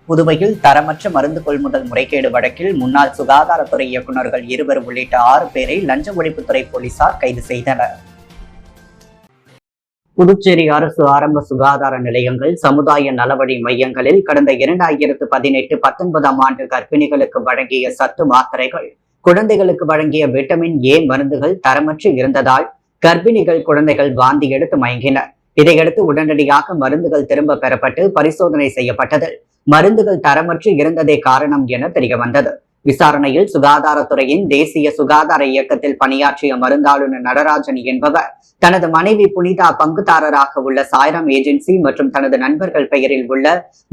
புதுவையில் தரமற்ற மருந்து கொள்முதல் முறைகேடு வழக்கில் முன்னாள் சுகாதாரத்துறை இயக்குநர்கள் 2 உள்ளிட்ட 6 பேரை லஞ்ச ஒழிப்புத்துறை போலீசார் கைது செய்தனர். புதுச்சேரி அரசு ஆரம்ப சுகாதார நிலையங்கள், சமுதாய நலவழி மையங்களில் கடந்த 2018-19 ஆண்டு கர்ப்பிணிகளுக்கு வழங்கிய சத்து மாத்திரைகள், குழந்தைகளுக்கு வழங்கிய விட்டமின் ஏ மருந்துகள் தரமற்று இருந்ததால் கர்ப்பிணிகள் குழந்தைகள் வாந்தி எடுத்து மயங்கினர். இதையடுத்து உடனடியாக மருந்துகள் திரும்ப பெறப்பட்டு பரிசோதனை செய்யப்பட்டது. மருந்துகள் தரமற்று இருந்ததே காரணம் என தெரிய வந்தது. விசாரணையில் சுகாதாரத்துறையின் தேசிய சுகாதார இயக்கத்தில் பணியாற்றிய மருந்தாளுநர் நடராஜன் என்பவர் தனது மனைவி புனிதா பங்குதாரராக உள்ள சாய்ராம் ஏஜென்சி மற்றும் தனது நண்பர்கள் பெயரில் உள்ள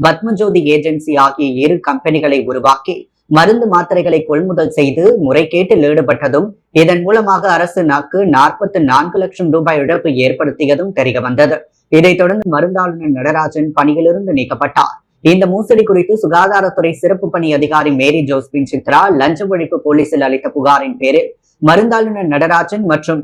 பத்மஜோதி ஏஜென்சி ஆகிய 2 கம்பெனிகளை உருவாக்கி மருந்து மாத்திரைகளை கொள்முதல் செய்து முறைகேட்டில் ஈடுபட்டதும், இதன் மூலமாக அரசு 44 லட்சம் ரூபாய் இழப்பு ஏற்படுத்தியதும் தெரிய வந்தது. இதைத் தொடர்ந்து மருந்தாளுநர் நடராஜன் பணியிலிருந்து நீக்கப்பட்டார். இந்த மோசடி குறித்து சுகாதாரத்துறை சிறப்பு பணி அதிகாரி மேரி ஜோஸ்பின் சித்ரா லஞ்ச ஒழிப்பு போலீசில் அளித்த புகாரின் பேரில் மருந்தாளுநர் நடராஜன் மற்றும்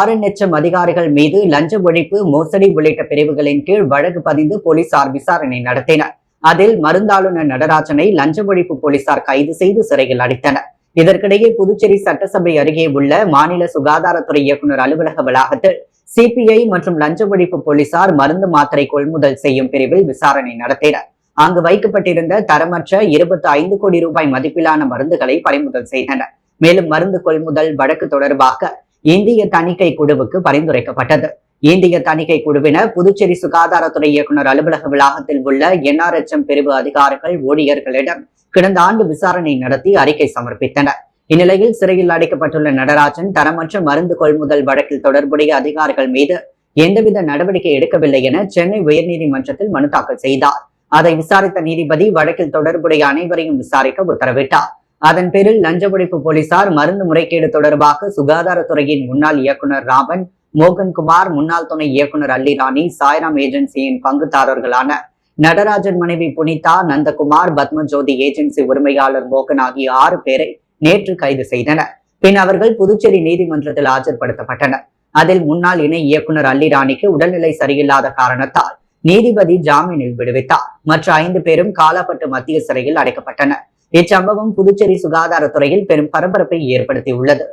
RNHM அதிகாரிகள் மீது லஞ்ச ஒழிப்பு, மோசடி உள்ளிட்ட பிரிவுகளின் கீழ் வழக்கு பதிந்து போலீசார் விசாரணை நடத்தினர். அதில் மருந்தாளுநர் நடராஜனை லஞ்ச ஒழிப்பு போலீசார் கைது செய்து சிறையில் அடைத்தனர். இதற்கிடையே புதுச்சேரி சட்டசபை அருகே உள்ள மாநில சுகாதாரத்துறை இயக்குநர் அலுவலக வளாகத்தில் CPI மற்றும் லஞ்ச ஒழிப்பு போலீசார் மருந்து மாத்திரை கொள்முதல் செய்யும் பிரிவில் விசாரணை நடத்தினர். அங்கு வைக்கப்பட்டிருந்த தரமற்ற 25 கோடி ரூபாய் மதிப்பிலான மருந்துகளை பறிமுதல் செய்தனர். மேலும் மருந்து கொள்முதல் வழக்கு தொடர்பாக இந்திய தணிக்கை குழுவுக்கு பரிந்துரைக்கப்பட்டது. இந்திய தணிக்கை குழுவினர் புதுச்சேரி சுகாதாரத்துறை இயக்குநர் அலுவலக வளாகத்தில் உள்ள NRHM பிரிவு அதிகாரிகள், ஊழியர்களிடம் கடந்த ஆண்டு விசாரணை நடத்தி அறிக்கை சமர்ப்பித்தனர். இந்நிலையில் சிறையில் அடைக்கப்பட்டுள்ள நடராஜன் தரமற்ற மருந்து கொள்முதல் வழக்கில் தொடர்புடைய அதிகாரிகள் மீது எந்தவித நடவடிக்கை எடுக்கவில்லை என சென்னை உயர்நீதிமன்றத்தில் மனு தாக்கல் செய்தார். அதை விசாரித்த நீதிபதி வழக்கில் தொடர்புடைய அனைவரையும் விசாரிக்க உத்தரவிட்டார். அதன் பேரில் லஞ்ச ஒழிப்பு போலீசார் மருந்து முறைகேடு தொடர்பாக சுகாதாரத்துறையின் முன்னாள் இயக்குநர் ராமன், மோகன்குமார், முன்னாள் துணை இயக்குநர் அல்லிராணி, சாய்ராம் ஏஜென்சியின் பங்குதாரர்களான நடராஜன் மனைவி புனிதா, நந்தகுமார், பத்மஜோதி ஏஜென்சி உரிமையாளர் மோகன் ஆகிய 6 பேரை நேற்று கைது செய்தனர். பின் அவர்கள் புதுச்சேரி நீதிமன்றத்தில் ஆஜர்படுத்தப்பட்டனர். அதில் முன்னாள் இணை இயக்குநர் அல்லிராணிக்கு உடல்நிலை சரியில்லாத காரணத்தால் நீதிபதி ஜாமீனில் விடுவித்தார். மற்ற 5 பேரும் காலாப்பட்டு மத்திய சிறையில் அடைக்கப்பட்டனர். இச்சம்பவம் புதுச்சேரி சுகாதாரத்துறையில் பெரும் பரபரப்பை ஏற்படுத்தியுள்ளது.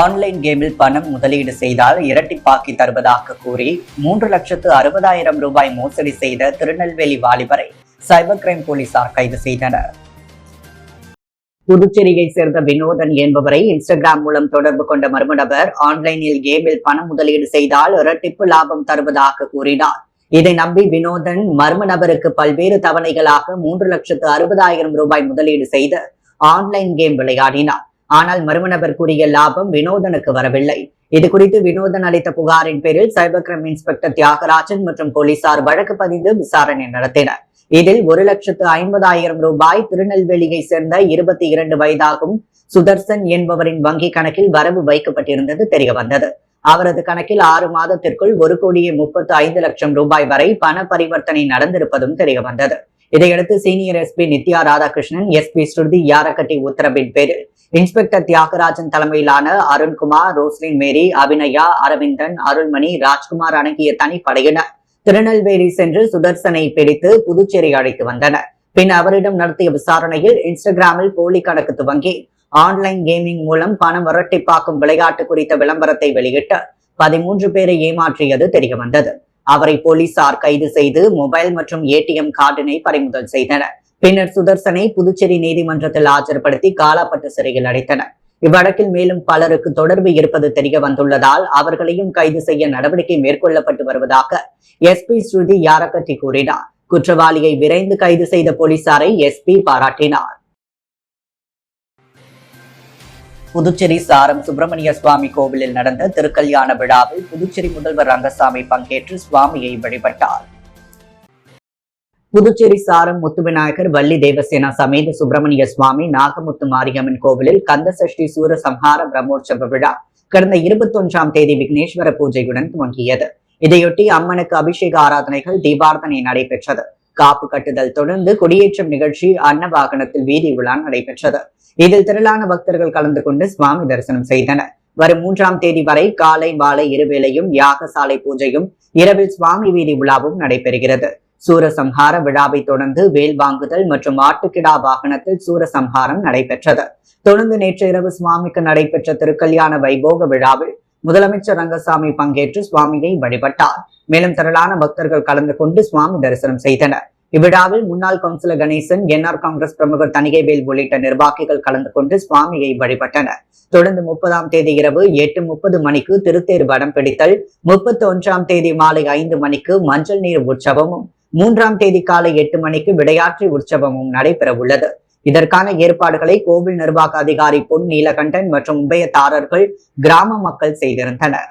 ஆன்லைன் கேமில் பணம் முதலீடு செய்தால் இரட்டிப்பாக்கி தருவதாக கூறி 3,60,000 ரூபாய் மோசடி செய்த திருநெல்வேலி வாலிபரை சைபர் கிரைம் போலீசார் கைது செய்தனர். புதுச்சேரியை சேர்ந்த வினோதன் என்பவரை இன்ஸ்டாகிராம் மூலம் தொடர்பு கொண்ட மர்ம நபர் ஆன்லைனில் கேமில் பணம் முதலீடு செய்தால் இரட்டிப்பு லாபம் தருவதாக கூறினார். இதை நம்பி வினோதன் மர்ம நபருக்கு பல்வேறு தவணைகளாக 3,60,000 ரூபாய் முதலீடு செய்து ஆன்லைன் கேம் விளையாடினார். ஆனால் மர்ம நபர் கூறிய லாபம் வினோதனுக்கு வரவில்லை. இது குறித்து வினோதன் அளித்த புகாரின் பேரில் சைபர் கிரைம் இன்ஸ்பெக்டர் தியாகராஜன் மற்றும் போலீசார் வழக்கு பதிந்து விசாரணை நடத்தினர். இதில் 1,50,000 ரூபாய் திருநெல்வேலியை சேர்ந்த 22 வயதாகும் சுதர்சன் என்பவரின் வங்கி கணக்கில் வரவு வைக்கப்பட்டிருந்தது தெரிய வந்தது. அவரது கணக்கில் 6 மாதத்திற்குள் 1,35,00,000 ரூபாய் வரை பண பரிவர்த்தனை நடந்திருப்பதும் தெரிய வந்தது. இதையடுத்து senior SP Nithya Radhakrishnan, SP ஸ்ருதி யாரக்கட்டி உத்தரவின் பேரில் இன்ஸ்பெக்டர் தியாகராஜன் தலைமையிலான அருண்குமார், ரோஸ்லின் மேரி, அபிநயா, அரவிந்தன், அருள்மணி, ராஜ்குமார் அடங்கிய தனிப்படையினர் திருநெல்வேலி சென்று சுதர்சனை பிடித்து புதுச்சேரி அழைத்து வந்தனர். பின் அவரிடம் நடத்திய விசாரணையில் இன்ஸ்டாகிராமில் போலி கணக்கு துவங்கி ஆன்லைன் கேமிங் மூலம் பணம் இரட்டிப்பாக்கும் விளையாட்டு குறித்த விளம்பரத்தை வெளியிட்டு 13 பேரை ஏமாற்றியது தெரிய வந்தது. அவரை போலீசார் கைது செய்து மொபைல் மற்றும் ATM கார்டினை பறிமுதல் செய்தனர். பின்னர் சுதர்சனை புதுச்சேரி நீதிமன்றத்தில் ஆஜர்படுத்தி காலாப்பட்டு சிறையில் அடைத்தனர். இவ்வழக்கில் மேலும் பலருக்கு தொடர்பு இருப்பது தெரிய வந்துள்ளதால் அவர்களையும் கைது செய்ய நடவடிக்கை மேற்கொள்ளப்பட்டு வருவதாக SP ஸ்ருதி யாரக்கட்டி கூறினார். குற்றவாளியை விரைந்து கைது செய்த போலீசாரை SP பாராட்டினார். புதுச்சேரி சாரம் சுப்பிரமணிய சுவாமி கோவிலில் நடந்த திருக்கல்யாண விழாவில் புதுச்சேரி முதல்வர் ரங்கசாமி பங்கேற்று சுவாமியை வழிபட்டார். புதுச்சேரி சாரம் முத்துவிநாயகர் வள்ளி தேவசேனா சமேத சுப்பிரமணிய சுவாமி நாகமுத்து மாரியம்மன் கோவிலில் கந்த சஷ்டி சூரசம்ஹார பிரம்மோற்சவ விழா கடந்த 21ஆம் தேதி விக்னேஸ்வர பூஜையுடன் துவங்கியது. இதையொட்டி அம்மனுக்கு அபிஷேக ஆராதனைகள், தீபார்த்தனை நடைபெற்றது. காப்பு கட்டுதல் தொடர்ந்து கொடியேற்றம் நிகழ்ச்சி, அன்ன வாகனத்தில் வீதி உலா நடைபெற்றது. இதில் திரளான பக்தர்கள் கலந்து கொண்டு சுவாமி தரிசனம் செய்தனர். வரும் 3ஆம் தேதி வரை காலை மாலை இருவேளையும் யாகசாலை பூஜையும் இரவில் சுவாமி வீதி விழாவும் நடைபெறுகிறது. சூரசம்ஹார விழாவை தொடர்ந்து வேல் வாங்குதல் மற்றும் ஆட்டுக்கிடா வாகனத்தில் சூரசம்ஹாரம் நடைபெற்றது. தொடர்ந்து நேற்று இரவு சுவாமிக்கு நடைபெற்ற திருக்கல்யாண வைபோக விழாவில் முதலமைச்சர் ரங்கசாமி பங்கேற்று சுவாமியை வழிபட்டார். மேலும் திரளான பக்தர்கள் கலந்து கொண்டு சுவாமி தரிசனம் செய்தனர். இவ்விழாவில் முன்னாள் கவுன்சிலர் கணேசன், என்ஆர் காங்கிரஸ் பிரமுகர் தணிகைவேல் உள்ளிட்ட நிர்வாகிகள் கலந்து கொண்டு சுவாமியை வழிபட்டனர். தொடர்ந்து 30ஆம் தேதி இரவு 8:30 மணிக்கு திருத்தேர் வடம் பிடித்தல், 31ஆம் தேதி மாலை 5 மணிக்கு மஞ்சள் நீர் உற்சவமும், 3ஆம் தேதி காலை 8 மணிக்கு விடையாற்றி உற்சவமும் நடைபெற உள்ளது. இதற்கான ஏற்பாடுகளை கோவில் நிர்வாக அதிகாரி பொன் நீலகண்டன் மற்றும் உபயதாரர்கள், கிராம மக்கள் செய்திருந்தனர்.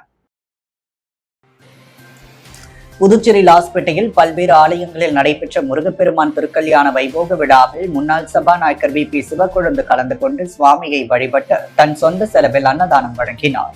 புதுச்சேரி லாஸ்பேட்டையில் பல்வேறு ஆலயங்களில் நடைபெற்ற முருகப்பெருமான் திருக்கல்யாண வைபோக விழாவில் முன்னாள் சபாநாயகர் VP சிவக்கொழுந்து கலந்து கொண்டு சுவாமியை வழிபட்டு தன் சொந்த செலவில் அன்னதானம் வழங்கினார்.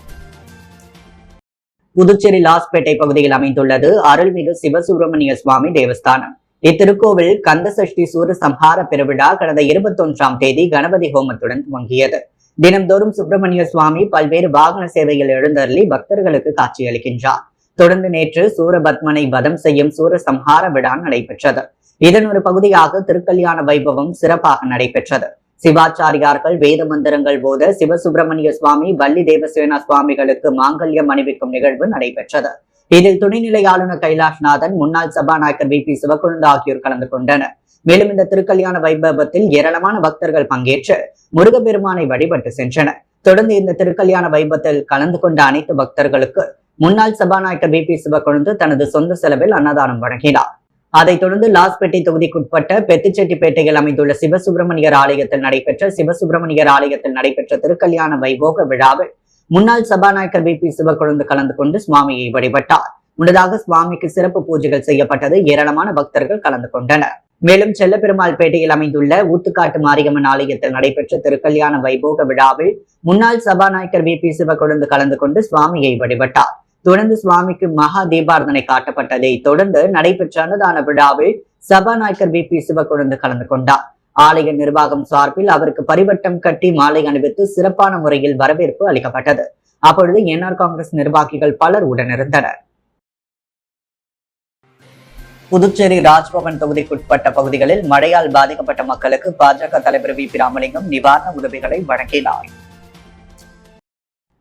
புதுச்சேரி லாஸ்பேட்டை பகுதியில் அமைந்துள்ளது அருள்மிகு சிவசுப்பிரமணிய சுவாமி தேவஸ்தானம். இத்திருக்கோவில் கந்தசஷ்டி சூரசம்ஹார பெருவிழா கடந்த 21ஆம் தேதி கணபதி ஹோமத்துடன் துவங்கியது. தினம்தோறும் சுப்பிரமணிய சுவாமி பல்வேறு வாகன சேவையில் எழுந்தருளி பக்தர்களுக்கு காட்சியளிக்கின்றார். தொடர்ந்து நேற்று சூரபத்மனை வதம் செய்யும் சூரசம்ஹார விழா நடைபெற்றது. இதன் ஒரு பகுதியாக திருக்கல்யாண வைபவம் சிறப்பாக நடைபெற்றது. சிவாச்சாரியார்கள் வேத மந்திரங்கள் போத சிவசுப்பிரமணிய சுவாமி, வள்ளி தேவசேனா சுவாமிகளுக்கு மாங்கல்யம் அணிவிக்கும் நிகழ்வு நடைபெற்றது. இதில் துணைநிலை ஆளுநர் கைலாஷ்நாதன், முன்னாள் சபாநாயகர் VP சிவக்கொழுந்து ஆகியோர் கலந்து கொண்டனர். மேலும் இந்த திருக்கல்யாண வைபவத்தில் ஏராளமான பக்தர்கள் பங்கேற்று முருகப்பெருமானை வழிபட்டு சென்றனர். தொடர்ந்து இந்த திருக்கல்யாண வைபவத்தில் கலந்து கொண்ட அனைத்து பக்தர்களுக்கு முன்னாள் சபாநாயகர் VP சிவக்கொழுந்து தனது சொந்த செலவில் அன்னதானம் வழங்கினார். அதைத் தொடர்ந்து லாஸ்பேட்டை தொகுதிக்குட்பட்ட பெத்திச்செட்டிப்பேட்டையில் அமைந்துள்ள சிவசுப்பிரமணியர் ஆலயத்தில் நடைபெற்ற திருக்கல்யாண வைபோக விழாவில் முன்னாள் சபாநாயகர் VP சிவக்கொழுந்து கலந்து கொண்டு சுவாமியை வழிபட்டார். முன்னதாக சுவாமிக்கு சிறப்பு பூஜைகள் செய்யப்பட்டது. ஏராளமான பக்தர்கள் கலந்து கொண்டனர். மேலும் செல்லப்பெருமாள் பேட்டையில் அமைந்துள்ள ஊத்துக்காட்டு மாரியம்மன் ஆலயத்தில் நடைபெற்ற திருக்கல்யாண வைபோக விழாவில் முன்னாள் சபாநாயகர் VP சிவக்கொழுந்து கலந்து கொண்டு சுவாமியை வழிபட்டார். தொடர்ந்து சுவாமிக்கு மகா தீபாரதனை காட்டப்பட்டதை தொடர்ந்து நடைபெற்ற அன்னதான விழாவில் சபாநாயகர் VP சிவக்கொழுந்து கலந்து கொண்டார். ஆலய நிர்வாகம் சார்பில் அவருக்கு பரிவட்டம் கட்டி மாலை அணிவித்து சிறப்பான முறையில் வரவேற்பு அளிக்கப்பட்டது. அப்பொழுது என்ஆர் காங்கிரஸ் நிர்வாகிகள் பலர் உடனிருந்தனர். புதுச்சேரி ராஜ்பவன் தொகுதிக்குட்பட்ட பகுதிகளில் மழையால் பாதிக்கப்பட்ட மக்களுக்கு பாஜக தலைவர் VP ராமலிங்கம் நிவாரண உதவிகளை வழங்கினார்.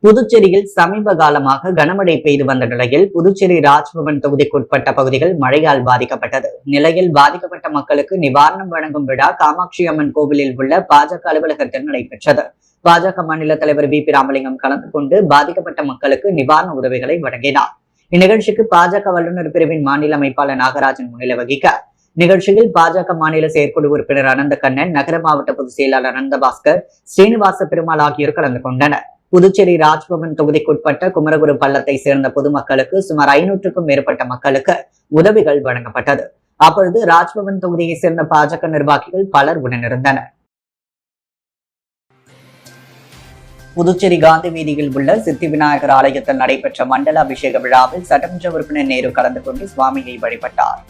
புதுச்சேரியில் சமீப காலமாக கனமழை பெய்து வந்த நிலையில் புதுச்சேரி ராஜ்பவன் தொகுதிக்குட்பட்ட பகுதிகள் மழையால் பாதிக்கப்பட்டது. நிலையில் பாதிக்கப்பட்ட மக்களுக்கு நிவாரணம் வழங்கும் விழா காமாட்சி அம்மன் கோவிலில் உள்ள பாஜக அலுவலகத்தில் நடைபெற்றது. பாஜக மாநில தலைவர் VP ராமலிங்கம் கலந்து கொண்டு பாதிக்கப்பட்ட மக்களுக்கு நிவாரண உதவிகளை வழங்கினார். இந்நிகழ்ச்சிக்கு பாஜக வல்லுநர் பிரிவின் மாநில அமைப்பாளர் நாகராஜன் முன்னிலை வகிக்க, நிகழ்ச்சியில் பாஜக மாநில செயற்குழு உறுப்பினர் அனந்த கண்ணன், நகர மாவட்ட பொதுச் செயலாளர் அனந்தபாஸ்கர், ஸ்ரீனிவாச பெருமாள் ஆகியோர் கலந்து கொண்டனர். புதுச்சேரி ராஜ்பவன் தொகுதிக்குட்பட்ட குமரகுரு பள்ளத்தை சேர்ந்த பொதுமக்களுக்கு சுமார் 500க்கும் மேற்பட்ட மக்களுக்கு உதவிகள் வழங்கப்பட்டது. அப்பொழுது ராஜ்பவன் தொகுதியை சேர்ந்த பாஜக நிர்வாகிகள் பலர் உடனிருந்தனர். புதுச்சேரி காந்தி வீதியில் உள்ள சித்தி விநாயகர் ஆலயத்தில் நடைபெற்ற மண்டல அபிஷேக விழாவில் சட்டமன்ற உறுப்பினர் நேரு கலந்து கொண்டு சுவாமியை வழிபட்டார்.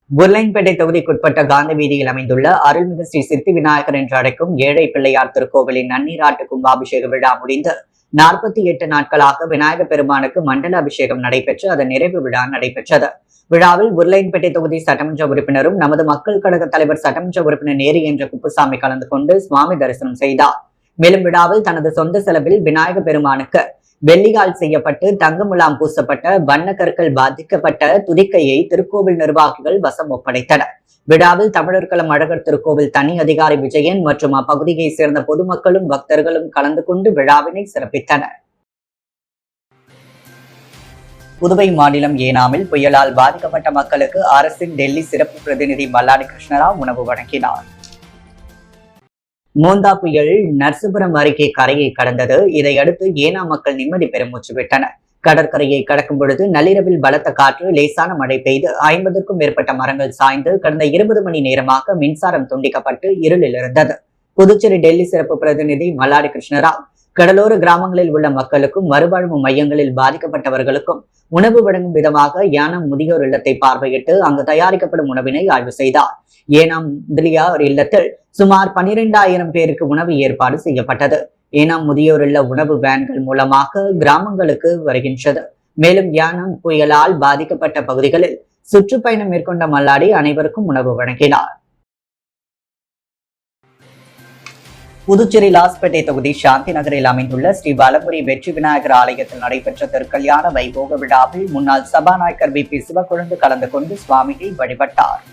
உருளையன்பேட்டை தொகுதிக்குட்பட்ட காந்தி வீதியில் அமைந்துள்ள அருள்மிகு ஸ்ரீ சித்தி விநாயகர் என்று அழைக்கும் ஏழை பிள்ளையார் திருக்கோவிலின் நன்னீராட்டு கும்பாபிஷேக விழா முடிந்து 48 நாட்களாக விநாயகர் பெருமானுக்கு மண்டல அபிஷேகம் நடைபெற்று அதன் நிறைவு விழா நடைபெற்றது. விழாவில் உருளையன்பேட்டை தொகுதி சட்டமன்ற உறுப்பினரும் நமது மக்கள் கழக தலைவர் சட்டமன்ற உறுப்பினர் நேரு என்ற குப்புசாமி கலந்து கொண்டு சுவாமி தரிசனம் செய்தார். மேலும் விழாவில் தனது சொந்த செலவில் விநாயகர் பெருமானுக்கு வெள்ளியால் செய்யப்பட்டு தங்க முலாம் பூசப்பட்ட வண்ண கற்கள் பாதிக்கப்பட்ட துதிக்கையை திருக்கோவில் நிர்வாகிகள் வசம் ஒப்படைத்தனர். விழாவில் தமிழர்களம் அழகர் திருக்கோவில் தனி அதிகாரி விஜயன் மற்றும் அப்பகுதியை சேர்ந்த பொதுமக்களும் பக்தர்களும் கலந்து கொண்டு விழாவினை சிறப்பித்தனர். புதுவை மாநிலம் ஏனாமில் புயலால் பாதிக்கப்பட்ட மக்களுக்கு அரசின் டெல்லி சிறப்பு பிரதிநிதி மல்லாடி கிருஷ்ணராவ் உணவு வழங்கினார். மோந்தா புயல் நர்சுபுரம் அருகே கரையை கடந்தது. இதையடுத்து ஏனாம் மக்கள் நிம்மதி பெருமூச்சு விட்டனர். கடற்கரையை கடக்கும் பொழுது நள்ளிரவில் பலத்த காற்று, லேசான மழை பெய்து 50க்கும் மேற்பட்ட மரங்கள் சாய்ந்து கடந்த 20 மணி நேரமாக மின்சாரம் துண்டிக்கப்பட்டு இருளில் இருந்தது. புதுச்சேரி டெல்லி சிறப்பு பிரதிநிதி மல்லாடி கிருஷ்ணராவ் கடலோர கிராமங்களில் உள்ள மக்களுக்கும் மறுவாழ்வு மையங்களில் பாதிக்கப்பட்டவர்களுக்கும் உணவு வழங்கும் விதமாக யானம் முதியோர் இல்லத்தை பார்வையிட்டு அங்கு தயாரிக்கப்படும் உணவினை ஆய்வு செய்தார். ஏனாம் முதலியார் இல்லத்தில் சுமார் 12,000 பேருக்கு உணவு ஏற்பாடு செய்யப்பட்டது. ஏனாம் முதியோர் இல்ல உணவு வேன்கள் மூலமாக கிராமங்களுக்கு வருகின்றது. மேலும் யானம் புயலால் பாதிக்கப்பட்ட பகுதிகளில் சுற்றுப்பயணம் மேற்கொண்ட மல்லாடி அனைவருக்கும் உணவு வழங்கினார். புதுச்சேரி லாஸ்பேட்டை தொகுதி சாந்தி நகரில் அமைந்துள்ள ஸ்ரீ வலம்புரி வெற்றி விநாயகர் ஆலயத்தில் நடைபெற்ற திருக்கல்யாண வைபோக விழாவில் முன்னாள் சபாநாயகர் வி பி சிவக்கொழுந்து கலந்து கொண்டு சுவாமியை வழிபட்டார்.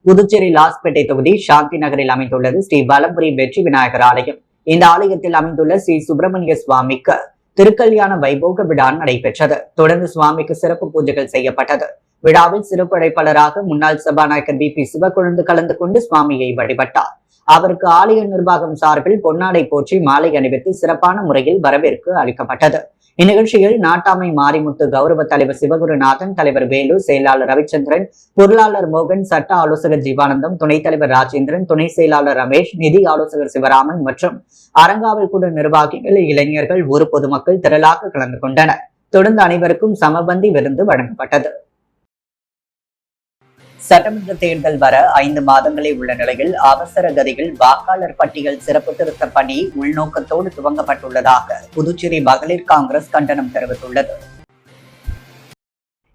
புதுச்சேரி லாஸ்பேட்டை தொகுதி சாந்தி நகரில் அமைந்துள்ளது ஸ்ரீ வலம்புரி வெற்றி விநாயகர் ஆலயம். இந்த ஆலயத்தில் அமைந்துள்ள ஸ்ரீ சுப்பிரமணிய சுவாமிக்கு திருக்கல்யாண வைபோக விழா நடைபெற்றது. தொடர்ந்து சுவாமிக்கு சிறப்பு பூஜைகள் செய்யப்பட்டது. விழாவில் சிறப்பு அழைப்பாளராக முன்னாள் சபாநாயகர் வி பி சிவக்கொழுந்து கலந்து கொண்டு சுவாமியை வழிபட்டார். அவருக்கு ஆலய நிர்வாகம் சார்பில் பொன்னாடை போற்றி மாலை அணிவித்து சிறப்பான முறையில் வரவேற்பு அளிக்கப்பட்டது. இந்நிகழ்ச்சியில் நாட்டாமை மாரிமுத்து, கௌரவ தலைவர் சிவகுருநாதன், தலைவர் வேலு, செயலாளர் ரவிச்சந்திரன், பொருளாளர் மோகன், சட்ட ஆலோசகர் ஜீவானந்தம், துணைத் தலைவர் ராஜேந்திரன், துணை செயலாளர் ரமேஷ், நிதி ஆலோசகர் சிவராமன் மற்றும் அறங்காவல் குழு நிர்வாகிகள், இளைஞர்கள், ஊர் பொதுமக்கள் திரளாக கலந்து கொண்டனர். தொடர்ந்து அனைவருக்கும் சமபந்தி விருந்து வழங்கப்பட்டது. சட்டமன்ற தேர்தல் வர 5 மாதங்களே உள்ள நிலையில் அவசர கதியில் வாக்காளர் பட்டியல் சிறப்பு திருத்த பணி உள்நோக்கத்தோடு துவங்கப்பட்டுள்ளதாக புதுச்சேரி மகளிர் காங்கிரஸ் கண்டனம் தெரிவித்துள்ளது.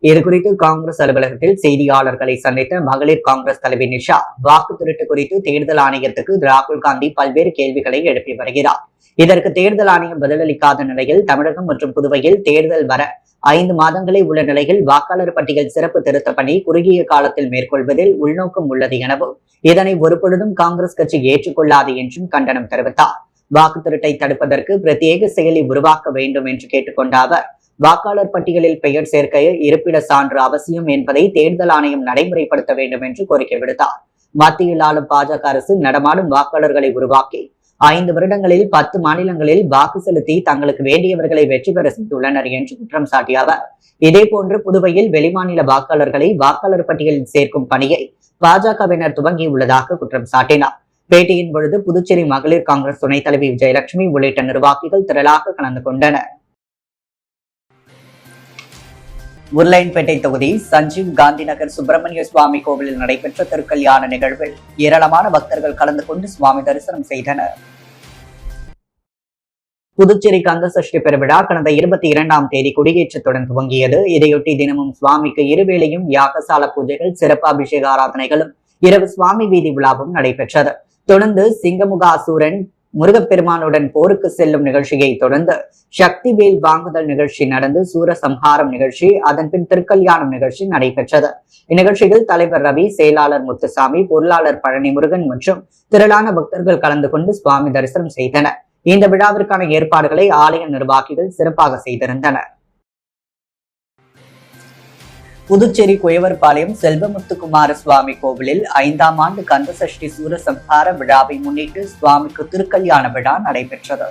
இதுகுறித்து காங்கிரஸ் அலுவலகத்தில் செய்தியாளர்களை சந்தித்த மகளிர் காங்கிரஸ் தலைவி நிஷா, வாக்கு திருட்டு குறித்து தேர்தல் ஆணையத்துக்கு ராகுல் காந்தி பல்வேறு கேள்விகளை எழுப்பி வருகிறார். இதற்கு தேர்தல் ஆணையம் பதிலளிக்காத நிலையில் தமிழகம் மற்றும் புதுவையில் தேர்தல் வர 5 மாதங்களே உள்ள நிலையில் வாக்காளர் பட்டியல் சிறப்பு திருத்த பணி குறுகிய காலத்தில் மேற்கொள்வதில் உள்நோக்கம் உள்ளது எனவும் இதனை ஒருபொழுதும் காங்கிரஸ் கட்சி ஏற்றுக்கொள்ளாது என்றும் கண்டனம் தெரிவித்தார். வாக்கு திருட்டை தடுப்பதற்கு பிரத்யேக செயலி உருவாக்க வேண்டும் என்று கேட்டுக்கொண்ட அவர், வாக்காளர் பட்டியலில் பெயர் சேர்க்க இருப்பிட சான்று அவசியம் என்பதை தேர்தல் ஆணையம் நடைமுறைப்படுத்த வேண்டும் என்று கோரிக்கை விடுத்தார். மத்தியில் ஆளும் பாஜக அரசு நடமாடும் வாக்காளர்களை உருவாக்கி 5 வருடங்களில் 10 மாநிலங்களில் வாக்கு செலுத்தி தங்களுக்கு வேண்டியவர்களை வெற்றி பெற செய்துள்ளனர் என்று குற்றம் சாட்டிய அவர், இதேபோன்று புதுவையில் வெளிமாநில வாக்காளர்களை வாக்காளர் பட்டியலில் சேர்க்கும் பணியை பாஜகவினர் துவங்கியுள்ளதாக குற்றம் சாட்டினார். பேட்டியின் பொழுது புதுச்சேரி மகளிர் காங்கிரஸ் துணைத் தலைவி விஜயலட்சுமி உள்ளிட்ட நிர்வாகிகள் திரளாக கலந்து கொண்டனர். உருளையன்பேட்டை தொகுதி சஞ்சீவ் காந்தி நகர் சுப்பிரமணிய சுவாமி கோவிலில் நடைபெற்ற திருக்கல்யாண நிகழ்வில் ஏராளமான பக்தர்கள் கலந்து கொண்டு சுவாமி தரிசனம் செய்தனர். புதுச்சேரி கந்த சஷ்டி பெருவிழா கடந்த 22ஆம் தேதி கொடியேற்றத்துடன் துவங்கியது. இதையொட்டி தினமும் சுவாமிக்கு இருவேளையும் யாகசால பூஜைகள், சிறப்பு அபிஷேக ஆராதனைகளும், இரவு சுவாமி வீதி விழாவும் நடைபெற்றது. தொடர்ந்து சிங்கமுகாசூரன் முருகப்பெருமானுடன் போருக்கு செல்லும் நிகழ்ச்சியை தொடர்ந்து சக்தி வேல் வாங்குதல் நிகழ்ச்சி நடந்து சூரசம்ஹாரம் நிகழ்ச்சி, அதன் பின் திருக்கல்யாணம் நிகழ்ச்சி நடைபெற்றது. இந்நிகழ்ச்சியில் தலைவர் ரவி, செயலாளர் முத்துசாமி, பொருளாளர் பழனி முருகன் மற்றும் திரளான பக்தர்கள் கலந்து கொண்டு சுவாமி தரிசனம் செய்தனர். இந்த விழாவிற்கான ஏற்பாடுகளை ஆலய நிர்வாகிகள் சிறப்பாக செய்திருந்தனர். புதுச்சேரி குயவர்பாளையம் செல்வமுத்துக்குமார சுவாமி கோவிலில் 5ஆம் ஆண்டு கந்த சஷ்டி சூரசம்ஹார விழாவை முன்னிட்டு சுவாமிக்கு திருக்கல்யாண விழா நடைபெற்றது.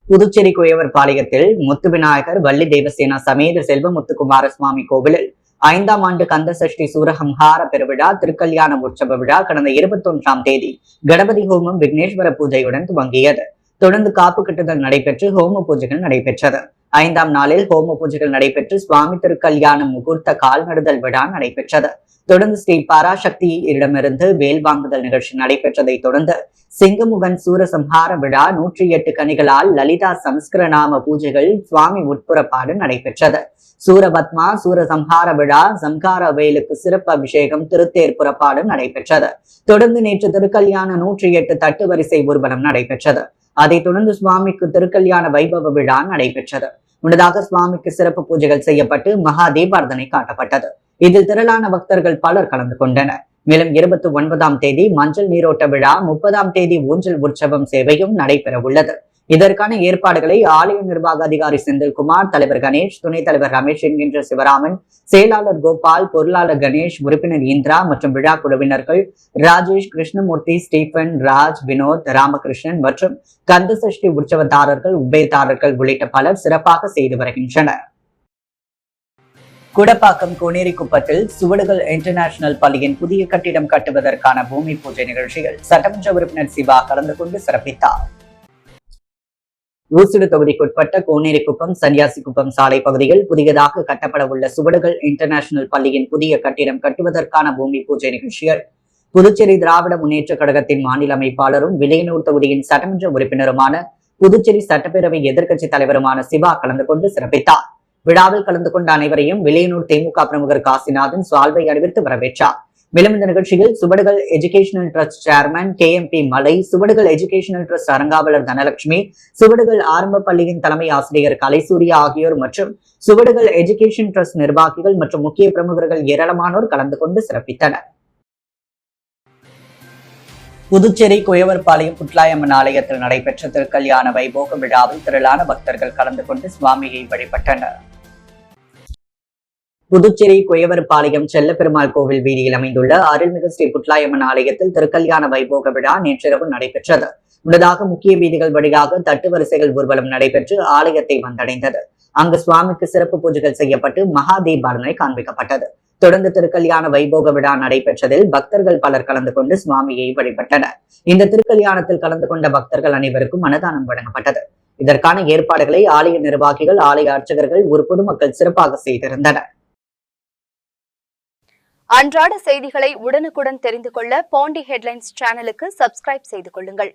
புதுச்சேரி குயவர்பாளையத்தில் முத்து விநாயகர், வள்ளி தேவசேனா சமேத செல்வமுத்துக்குமார சுவாமி கோவிலில் 5ஆம் ஆண்டு கந்த சஷ்டி சூரசம்ஹார பெருவிழா திருக்கல்யாண உற்சவ விழா கடந்த 21ஆம் தேதி கணபதி ஹோமம், விக்னேஸ்வர பூஜையுடன் துவங்கியது. தொடர்ந்து காப்பு கட்டுதல் நடைபெற்று ஹோம பூஜைகள் நடைபெற்றது. 5ஆம் நாளில் ஹோம பூஜைகள் நடைபெற்று சுவாமி திருக்கல்யாணம் முகூர்த்த கால் நடுதல் விழா நடைபெற்றது. தொடர்ந்து ஸ்ரீ பராசக்தி இடமிருந்து வேல் வாங்குதல் நிகழ்ச்சி நடைபெற்றதை தொடர்ந்து சிங்கமுகன் சூரசம்ஹார விழா, 108 கனிகளால் லலிதா சம்ஸ்கிருநாம பூஜைகள், சுவாமி உட்புறப்பாடு நடைபெற்றது. சூரபத்மா சூரசம்ஹார விழா, சம்ஹார வேலுக்கு சிறப்பு அபிஷேகம், திருத்தேர் புறப்பாடு நடைபெற்றது. தொடர்ந்து நேற்று திருக்கல்யாண 108 தட்டு வரிசை ஊர்வலம் நடைபெற்றது. அதைத் தொடர்ந்து சுவாமிக்கு திருக்கல்யாண வைபவ விழா நடைபெற்றது. முன்னதாக சுவாமிக்கு சிறப்பு பூஜைகள் செய்யப்பட்டு மகா தீபார்த்தனை காட்டப்பட்டது. இதில் திரளான பக்தர்கள் பலர் கலந்து கொண்டனர். மேலும் 29ஆம் தேதி மஞ்சள் நீரோட்ட விழா, 30ஆம் தேதி ஊஞ்சல் உற்சவம் சேவையும் நடைபெற உள்ளது. இதற்கான ஏற்பாடுகளை ஆலய நிர்வாக அதிகாரி செந்தில்குமார், தலைவர் கணேஷ், துணைத் தலைவர் ரமேஷ் என்கின்ற சிவராமன், செயலாளர் கோபால், பொருளாளர் கணேஷ், உறுப்பினர் இந்திரா மற்றும் விழா குழுவினர்கள் ராஜேஷ், கிருஷ்ணமூர்த்தி, ஸ்டீபன், ராஜ், வினோத், ராமகிருஷ்ணன் மற்றும் கந்த சஷ்டி உற்சவதாரர்கள், உபயதாரர்கள் உள்ளிட்ட பலர் சிறப்பாக செய்து வருகின்றனர். குடப்பாக்கம் கோனேரிக்குப்பத்தில் சுவடுகள் இன்டர்நேஷனல் பள்ளியின் புதிய கட்டிடம் கட்டுவதற்கான பூமி பூஜை நிகழ்ச்சியில் சட்டமன்ற உறுப்பினர் சிவா கலந்து கொண்டு சிறப்பித்தார். ஊசுடு தொகுதிக்குட்பட்ட கோனேரிக்குப்பம், சன்னியாசிக்குப்பம் சாலை பகுதியில் புதியதாக கட்டப்பட உள்ள சுவடுகள் இன்டர்நேஷனல் பள்ளியின் புதிய கட்டிடம் கட்டுவதற்கான பூமி பூஜை நிகழ்ச்சியில் புதுச்சேரி திராவிட முன்னேற்ற கழகத்தின் மாநில அமைப்பாளரும் வில்லியனூர் தொகுதியின் சட்டமன்ற உறுப்பினருமான புதுச்சேரி சட்டப்பேரவை எதிர்க்கட்சி தலைவருமான சிவா கலந்து கொண்டு சிறப்பித்தார். விழாவில் கலந்து கொண்ட அனைவரையும் வில்லியனூர் திமுக பிரமுகர் காசிநாதன் சால்வை அணிவித்து வரவேற்றார். மேலும் இந்த நிகழ்ச்சியில் சுவடுகள் எஜுகேஷனல் ட்ரஸ்ட் சேர்மன் KMP மலை, சுவடுகள் எஜுகேஷனல் ட்ரஸ்ட் அரங்காவலர் தனலட்சுமி, சுவடுகள் ஆரம்ப பள்ளியின் தலைமை ஆசிரியர் கலைசூர்யா ஆகியோர் மற்றும் சுவடுகள் எஜுகேஷன் ட்ரஸ்ட் நிர்வாகிகள் மற்றும் முக்கிய பிரமுகர்கள் ஏராளமானோர் கலந்து கொண்டு சிறப்பித்தனர். புதுச்சேரி குயவர்பாளையம் புட்லாயம்மன் ஆலயத்தில் நடைபெற்ற திருக்கல்யாண வைபோக விழாவில் திரளான பக்தர்கள் கலந்து கொண்டு சுவாமியை வழிபட்டனர். புதுச்சேரி குயவர்பாளையம் செல்லப்பெருமாள் கோவில் வீதியில் அமைந்துள்ள அருள்மிகு ஸ்ரீ புட்லாயம்மன் ஆலயத்தில் திருக்கல்யாண வைபோக விழா நேற்றிரவு நடைபெற்றது. முன்னதாக முக்கிய வீதிகள் வழியாக தட்டு வரிசைகள் ஊர்வலம் நடைபெற்று ஆலயத்தை வந்தடைந்தது. அங்கு சுவாமிக்கு சிறப்பு பூஜைகள் செய்யப்பட்டு மகா தீபாரதனை காண்பிக்கப்பட்டது. தொடர்ந்து திருக்கல்யாண வைபோக விழா நடைபெற்றதில் பக்தர்கள் பலர் கலந்து கொண்டு சுவாமியை வழிபட்டனர். இந்த திருக்கல்யாணத்தில் கலந்து கொண்ட பக்தர்கள் அனைவருக்கும் அன்னதானம் வழங்கப்பட்டது. இதற்கான ஏற்பாடுகளை ஆலய நிர்வாகிகள், ஆலய அர்ச்சகர்கள், ஒரு பொதுமக்கள் சிறப்பாக செய்திருந்தனர். அன்றாட செய்திகளை உடனுக்குடன் தெரிந்து கொள்ள பாண்டி ஹெட்லைன்ஸ் சேனலுக்கு சப்ஸ்கிரைப் செய்து கொள்ளுங்கள்.